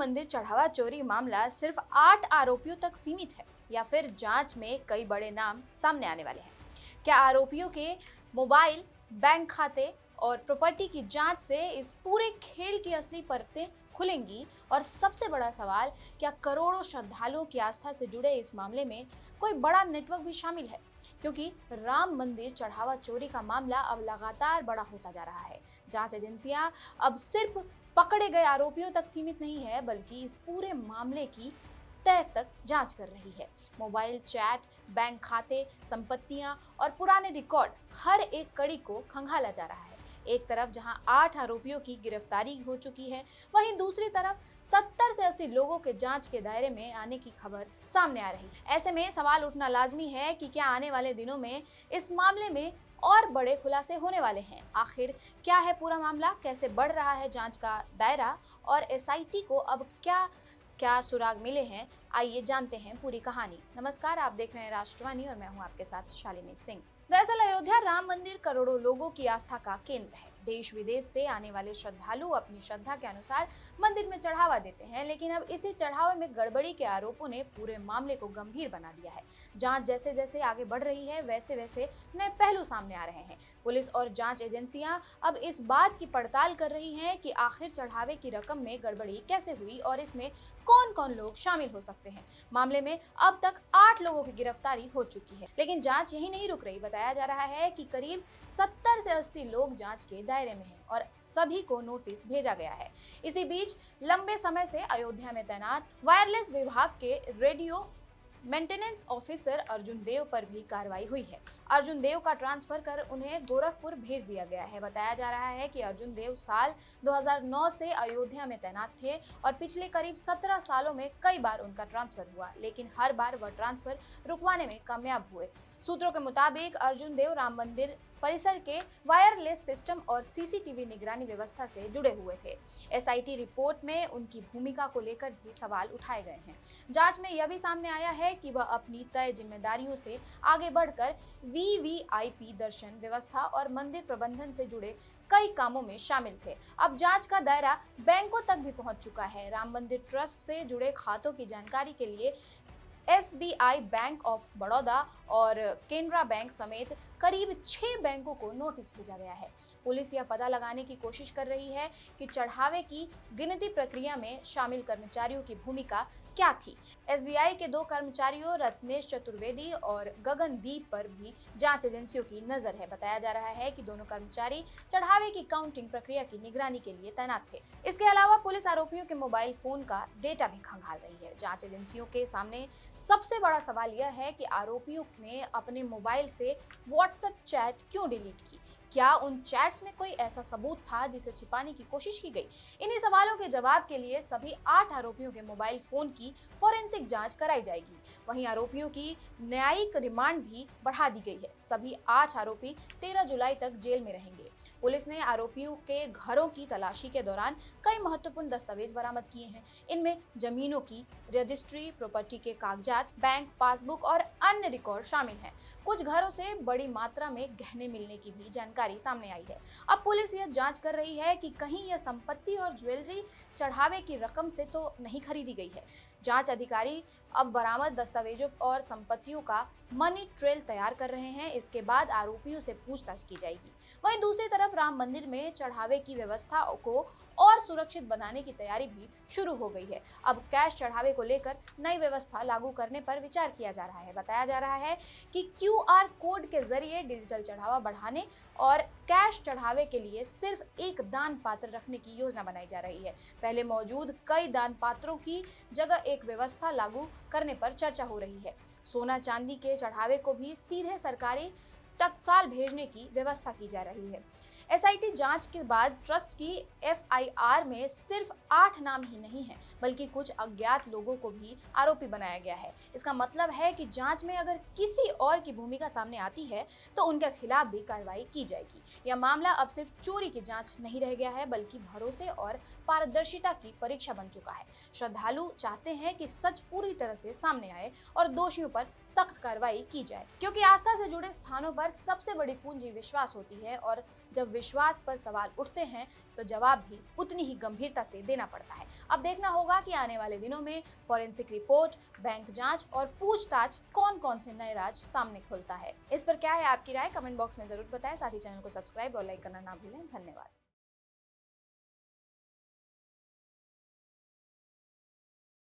मंदिर चढ़ावा चोरी मामला सिर्फ 8 आरोपियों तक सीमित है या फिर जांच में कई बड़े नाम सामने आने वाले हैं? क्या आरोपियों के मोबाइल, बैंक खाते और प्रॉपर्टी की जांच से इस पूरे खेल की असली परतें खुलेंगी? और सबसे बड़ा सवाल, क्या करोड़ों श्रद्धालुओं की आस्था से जुड़े इस मामले में कोई बड़ा नेटवर्क भी शामिल है? क्योंकि राम मंदिर चढ़ावा चोरी का मामला अब लगातार बड़ा होता जा रहा है। जांच एजेंसियां अब सिर्फ पकड़े गए आरोपियों तक सीमित नहीं है, बल्कि इस पूरे मामले की तह तक जांच कर रही है। मोबाइल चैट, बैंक खाते, संपत्तियां और पुराने रिकॉर्ड, हर एक कड़ी को खंगाला जा रहा है। एक तरफ जहां 8 आरोपियों की गिरफ्तारी हो चुकी है, वहीं दूसरी तरफ 70 से 80 लोगों के जांच के दायरे में आने की खबर सामने आ रही है। ऐसे में सवाल उठना लाजमी है कि क्या आने वाले दिनों में इस मामले में और बड़े खुलासे होने वाले हैं? आखिर क्या है पूरा मामला, कैसे बढ़ रहा है जांच का दायरा और एसआईटी को अब क्या क्या सुराग मिले हैं? आइए जानते हैं पूरी कहानी। नमस्कार, आप देख रहे हैं राष्ट्रवाणी और मैं हूं आपके साथ शालिनी सिंह। दरअसल अयोध्या राम मंदिर करोड़ों लोगों की आस्था का केंद्र है। देश विदेश से आने वाले श्रद्धालु अपनी श्रद्धा के अनुसार मंदिर में चढ़ावा देते हैं, लेकिन अब इसी चढ़ावे में गड़बड़ी के आरोपों ने पूरे मामले को गंभीर बना दिया है। जांच जैसे जैसे आगे बढ़ रही है, वैसे वैसे नए पहलू सामने आ रहे हैं। पुलिस और जांच एजेंसियां अब इस बात की पड़ताल कर रही हैं कि आखिर चढ़ावे की रकम में गड़बड़ी कैसे हुई और इसमें कौन कौन लोग शामिल हो सकते हैं। मामले में अब तक 8 लोगों की गिरफ्तारी हो चुकी है, लेकिन जांच यही नहीं रुक रही। बताया जा रहा है कि करीब 70 से 80 लोग जांच के दायरे में हैं और सभी को नोटिस भेजा गया है। इसी बीच लंबे समय से अयोध्या में तैनात वायरलेस विभाग के रेडियो मेंटेनेंस ऑफिसर अर्जुन देव पर भी कार्रवाई हुई है। अर्जुन देव का ट्रांसफर कर उन्हें गोरखपुर भेज दिया गया है। बताया जा रहा है कि अर्जुन देव साल 2009 से अयोध्या में तैनात थे और पिछले करीब 17 सालों में कई बार उनका ट्रांसफर हुआ, लेकिन हर बार वह ट्रांसफर रुकवाने में कामयाब हुए। सूत्रों के मुताबिक अर्जुन देव राम मंदिर परिसर के वायरलेस सिस्टम और सीसीटीवी निगरानी व्यवस्था से जुड़े हुए थे। एसआईटी रिपोर्ट में उनकी भूमिका को लेकर भी सवाल उठाए गए हैं। जांच में यह भी सामने आया है कि वह अपनी तय जिम्मेदारियों से आगे बढ़कर वीवीआईपी दर्शन व्यवस्था और मंदिर प्रबंधन से जुड़े कई कामों में शामिल थे। अब जांच का दायरा बैंकों तक भी पहुंच चुका है। राम मंदिर ट्रस्ट से जुड़े खातों की जानकारी के लिए एसबीआई, बैंक ऑफ बड़ौदा और केनरा बैंक समेत करीब 6 बैंकों को नोटिस भेजा गया है। पुलिस यह पता लगाने की कोशिश कर रही है कि चढ़ावे की गिनती प्रक्रिया में शामिल कर्मचारियों की भूमिका क्या थी। एसबीआई के 2 कर्मचारियों रत्नेश चतुर्वेदी और गगनदीप पर भी जांच एजेंसियों की नजर है। बताया जा रहा है कि दोनों कर्मचारी चढ़ावे की काउंटिंग प्रक्रिया की निगरानी के लिए तैनात थे। इसके अलावा पुलिस आरोपियों के मोबाइल फोन का डेटा भी खंगाल रही है। जांच एजेंसियों के सामने सबसे बड़ा सवाल यह है कि आरोपियों ने अपने मोबाइल से व्हाट्सएप चैट क्यों डिलीट की? क्या उन चैट्स में कोई ऐसा सबूत था जिसे छिपाने की कोशिश की गई? इन्हीं सवालों के जवाब के लिए सभी 8 आरोपियों के मोबाइल फोन की फोरेंसिक जांच कराई जाएगी। वहीं आरोपियों की न्यायिक रिमांड भी बढ़ा दी गई है। सभी 8 आरोपी 13 जुलाई तक जेल में रहेंगे। पुलिस ने आरोपियों के घरों की तलाशी के दौरान कई महत्वपूर्ण दस्तावेज बरामद किए हैं। इनमें जमीनों की रजिस्ट्री, प्रॉपर्टी के कागजात, बैंक पासबुक और अन्य रिकॉर्ड शामिल हैं। कुछ घरों से बड़ी मात्रा में गहने मिलने की भी जानकारी सामने आई है। अब पुलिस यह जांच कर रही है कि कहीं यह संपत्ति और ज्वेलरी चढ़ावे की रकम से तो नहीं खरीदी गई है। जांच अधिकारी अब बरामद दस्तावेजों और संपत्तियों का मनी ट्रेल तैयार कर रहे हैं। इसके बाद आरोपियों से पूछताछ की जाएगी। वहीं दूसरी तरफ राम मंदिर में चढ़ावे की व्यवस्था को और सुरक्षित बनाने की तैयारी भी शुरू हो गई है। अब कैश चढ़ावे को लेकर नई व्यवस्था लागू करने पर विचार किया जा रहा है। बताया जा रहा है कि क्यूआर कोड के जरिए डिजिटल चढ़ावा बढ़ाने और कैश चढ़ावे के लिए सिर्फ एक दान पात्र रखने की योजना बनाई जा रही है। पहले मौजूद कई दान पात्रों की जगह एक व्यवस्था लागू करने पर चर्चा हो रही है। सोना चांदी के चढ़ावे को भी सीधे सरकारी टकसाल भेजने की व्यवस्था की जा रही है। एसआईटी जांच के बाद ट्रस्ट की एफआईआर में सिर्फ 8 नाम ही नहीं है, बल्कि कुछ अज्ञात लोगों को भी आरोपी बनाया गया है। इसका मतलब है कि जांच में अगर किसी और की भूमिका सामने आती है तो उनके खिलाफ भी कार्रवाई की जाएगी। यह मामला अब सिर्फ चोरी की जांच नहीं रह गया है, बल्कि भरोसे और पारदर्शिता की परीक्षा बन चुका है। श्रद्धालु चाहते हैं कि सच पूरी तरह से सामने आए और दोषियों पर सख्त कार्रवाई की जाए, क्योंकि आस्था से जुड़े स्थानों पर सबसे बड़ी पूंजी विश्वास होती है और जब विश्वास पर सवाल उठते हैं तो जवाब भी उतनी ही गंभीरता से देना पड़ता है। अब देखना होगा कि आने वाले दिनों में फॉरेंसिक रिपोर्ट, बैंक जांच और पूछताछ कौन कौन से नए राज सामने खोलता है। इस पर क्या है आपकी राय, कमेंट बॉक्स में जरूर बताएं। साथ ही चैनल को सब्सक्राइब और लाइक करना ना भूलें। धन्यवाद।